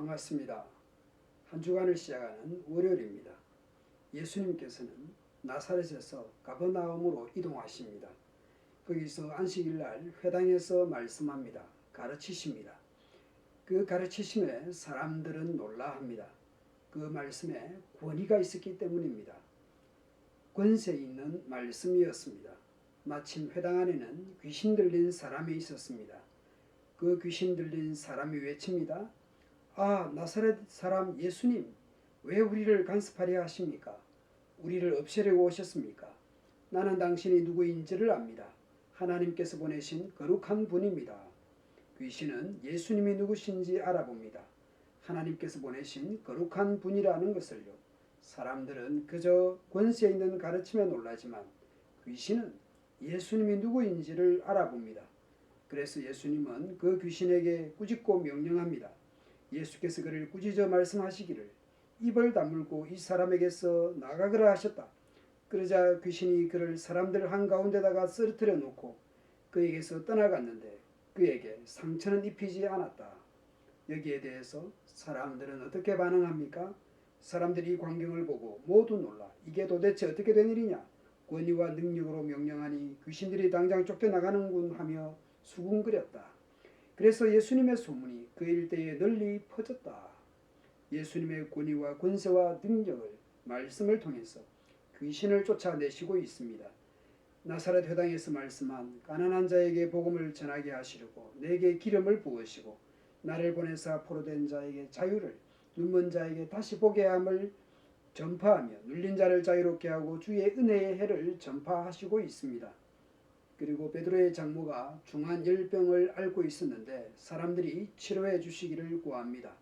반갑습니다. 한 주간을 시작하는 월요일입니다. 예수님께서는 나사렛에서 가버나움으로 이동하십니다. 거기서 안식일날 회당에서 말씀합니다. 가르치십니다. 그 가르치심에 사람들은 놀라합니다. 그 말씀에 권위가 있었기 때문입니다. 권세 있는 말씀이었습니다. 마침 회당 안에는 귀신 들린 사람이 있었습니다. 그 귀신 들린 사람이 외칩니다. 아, 나사렛 사람 예수님, 왜 우리를 간섭하려 하십니까? 우리를 없애려고 오셨습니까? 나는 당신이 누구인지를 압니다. 하나님께서 보내신 거룩한 분입니다. 귀신은 예수님이 누구신지 알아봅니다. 하나님께서 보내신 거룩한 분이라는 것을요. 사람들은 그저 권세 있는 가르침에 놀라지만 귀신은 예수님이 누구인지를 알아봅니다. 그래서 예수님은 그 귀신에게 꾸짖고 명령합니다. 예수께서 그를 꾸짖어 말씀하시기를 입을 다물고 이 사람에게서 나가거라 하셨다. 그러자 귀신이 그를 사람들 한가운데다가 쓰러뜨려 놓고 그에게서 떠나갔는데 그에게 상처는 입히지 않았다. 여기에 대해서 사람들은 어떻게 반응합니까? 사람들이 이 광경을 보고 모두 놀라 이게 도대체 어떻게 된 일이냐? 권위와 능력으로 명령하니 귀신들이 당장 쫓겨나가는군 하며 수군거렸다. 그래서 예수님의 소문이 그 일대에 널리 퍼졌다. 예수님의 권위와 권세와 능력을 말씀을 통해서 귀신을 쫓아내시고 있습니다. 나사렛 회당에서 말씀한 가난한 자에게 복음을 전하게 하시려고 내게 기름을 부으시고 나를 보내사 포로된 자에게 자유를 눈먼 자에게 다시 보게 함을 전파하며 눌린 자를 자유롭게 하고 주의 은혜의 해를 전파하시고 있습니다. 그리고 베드로의 장모가 중한 열병을 앓고 있었는데 사람들이 치료해 주시기를 구합니다.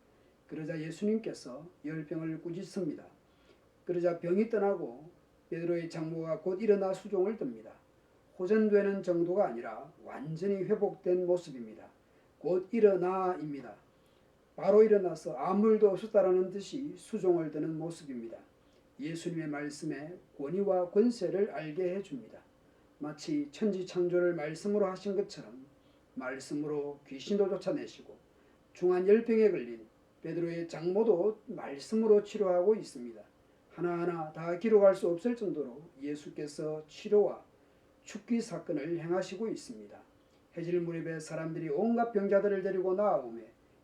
그러자 예수님께서 열병을 꾸짖습니다. 그러자 병이 떠나고 베드로의 장모가 곧 일어나 수종을 듭니다. 호전되는 정도가 아니라 완전히 회복된 모습입니다. 곧 일어나입니다. 바로 일어나서 아무 일도 없었다라는 듯이 수종을 드는 모습입니다. 예수님의 말씀에 권위와 권세를 알게 해줍니다. 마치 천지창조를 말씀으로 하신 것처럼 말씀으로 귀신도 쫓아내시고 중한 열병에 걸린 베드로의 장모도 말씀으로 치료하고 있습니다. 하나하나 다 기록할 수 없을 정도로 예수께서 치료와 축기 사건을 행하시고 있습니다. 해질 무렵에 사람들이 온갖 병자들을 데리고 나아오매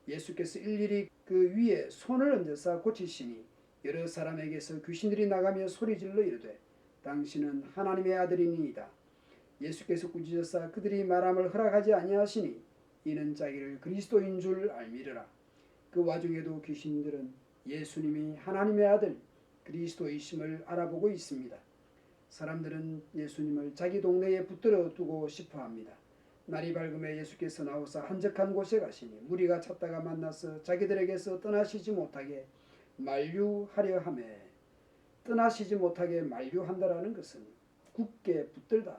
예수께서 일일이 그 위에 손을 얹어서 고치시니 여러 사람에게서 귀신들이 나가며 소리질러 이르되 당신은 하나님의 아들이니이다. 예수께서 꾸짖으사 그들이 말함을 허락하지 아니하시니 이는 자기를 그리스도인 줄 알미르라. 그 와중에도 귀신들은 예수님이 하나님의 아들 그리스도이심을 알아보고 있습니다. 사람들은 예수님을 자기 동네에 붙들어 두고 싶어합니다. 날이 밝음에 예수께서 나오사 한적한 곳에 가시니 무리가 찾다가 만나서 자기들에게서 떠나시지 못하게 만류하려 하매 떠나시지 못하게 만류한다라는 것은 굳게 붙들다,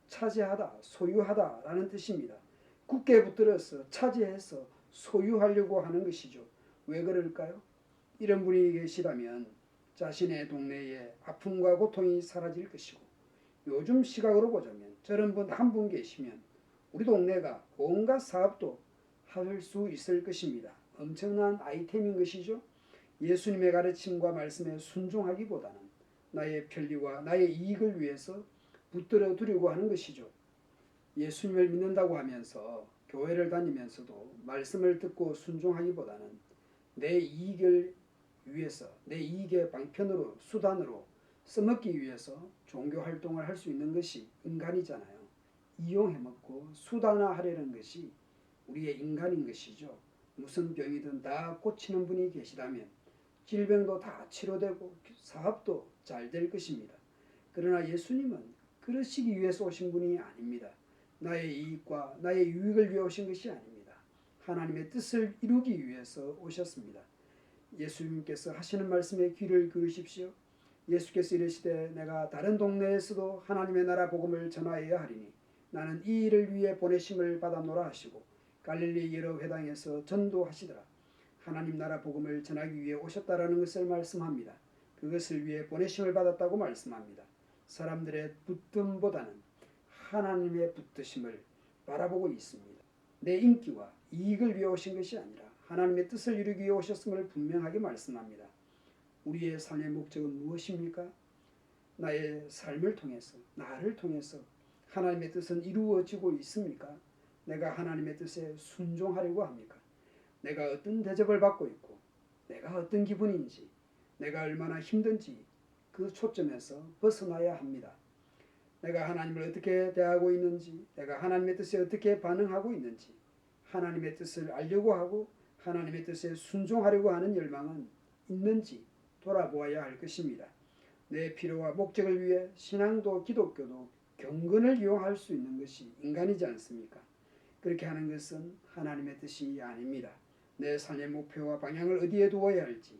차지하다, 소유하다 라는 뜻입니다. 굳게 붙들어서 차지해서 소유하려고 하는 것이죠. 왜 그럴까요? 이런 분이 계시다면 자신의 동네에 아픔과 고통이 사라질 것이고 요즘 시각으로 보자면 저런 분 한 분 계시면 우리 동네가 온갖 사업도 할 수 있을 것입니다. 엄청난 아이템인 것이죠. 예수님의 가르침과 말씀에 순종하기보다는 나의 편리와 나의 이익을 위해서 붙들어 두려고 하는 것이죠. 예수님을 믿는다고 하면서 교회를 다니면서도 말씀을 듣고 순종하기보다는 내 이익을 위해서 내 이익의 방편으로 수단으로 써먹기 위해서 종교 활동을 할 수 있는 것이 인간이잖아요. 이용해먹고 수단화하려는 것이 우리의 인간인 것이죠. 무슨 병이든 다 고치는 분이 계시다면 질병도 다 치료되고 사업도 잘 될 것입니다. 그러나 예수님은 그러시기 위해서 오신 분이 아닙니다. 나의 이익과 나의 유익을 위해 오신 것이 아닙니다. 하나님의 뜻을 이루기 위해서 오셨습니다. 예수님께서 하시는 말씀에 귀를 기울이십시오. 예수께서 이르시되 내가 다른 동네에서도 하나님의 나라 복음을 전하여야 하리니 나는 이 일을 위해 보내심을 받았노라 하시고 갈릴리 여러 회당에서 전도하시더라. 하나님 나라 복음을 전하기 위해 오셨다라는 것을 말씀합니다. 그것을 위해 보내심을 받았다고 말씀합니다. 사람들의 붙듦보다는 하나님의 붙드심을 바라보고 있습니다. 내 인기와 이익을 위해 오신 것이 아니라 하나님의 뜻을 이루기 위해 오셨음을 분명하게 말씀합니다. 우리의 삶의 목적은 무엇입니까? 나의 삶을 통해서, 나를 통해서 하나님의 뜻은 이루어지고 있습니까? 내가 하나님의 뜻에 순종하려고 합니까? 내가 어떤 대접을 받고 있고, 내가 어떤 기분인지, 내가 얼마나 힘든지 그 초점에서 벗어나야 합니다. 내가 하나님을 어떻게 대하고 있는지, 내가 하나님의 뜻에 어떻게 반응하고 있는지, 하나님의 뜻을 알려고 하고 하나님의 뜻에 순종하려고 하는 열망은 있는지 돌아보아야 할 것입니다. 내 필요와 목적을 위해 신앙도 기독교도 경건을 이용할 수 있는 것이 인간이지 않습니까? 그렇게 하는 것은 하나님의 뜻이 아닙니다. 내 삶의 목표와 방향을 어디에 두어야 할지,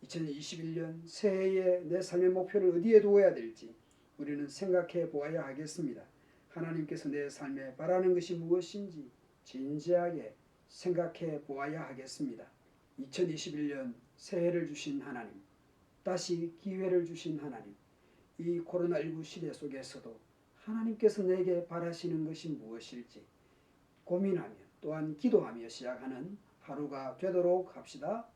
2021년 새해에 내 삶의 목표를 어디에 두어야 될지 우리는 생각해 보아야 하겠습니다. 하나님께서 내 삶에 바라는 것이 무엇인지 진지하게 생각해 보아야 하겠습니다. 2021년 새해를 주신 하나님, 다시 기회를 주신 하나님, 이 코로나19 시대 속에서도 하나님께서 내게 바라시는 것이 무엇일지 고민하며 또한 기도하며 시작하는 하루가 되도록 합시다.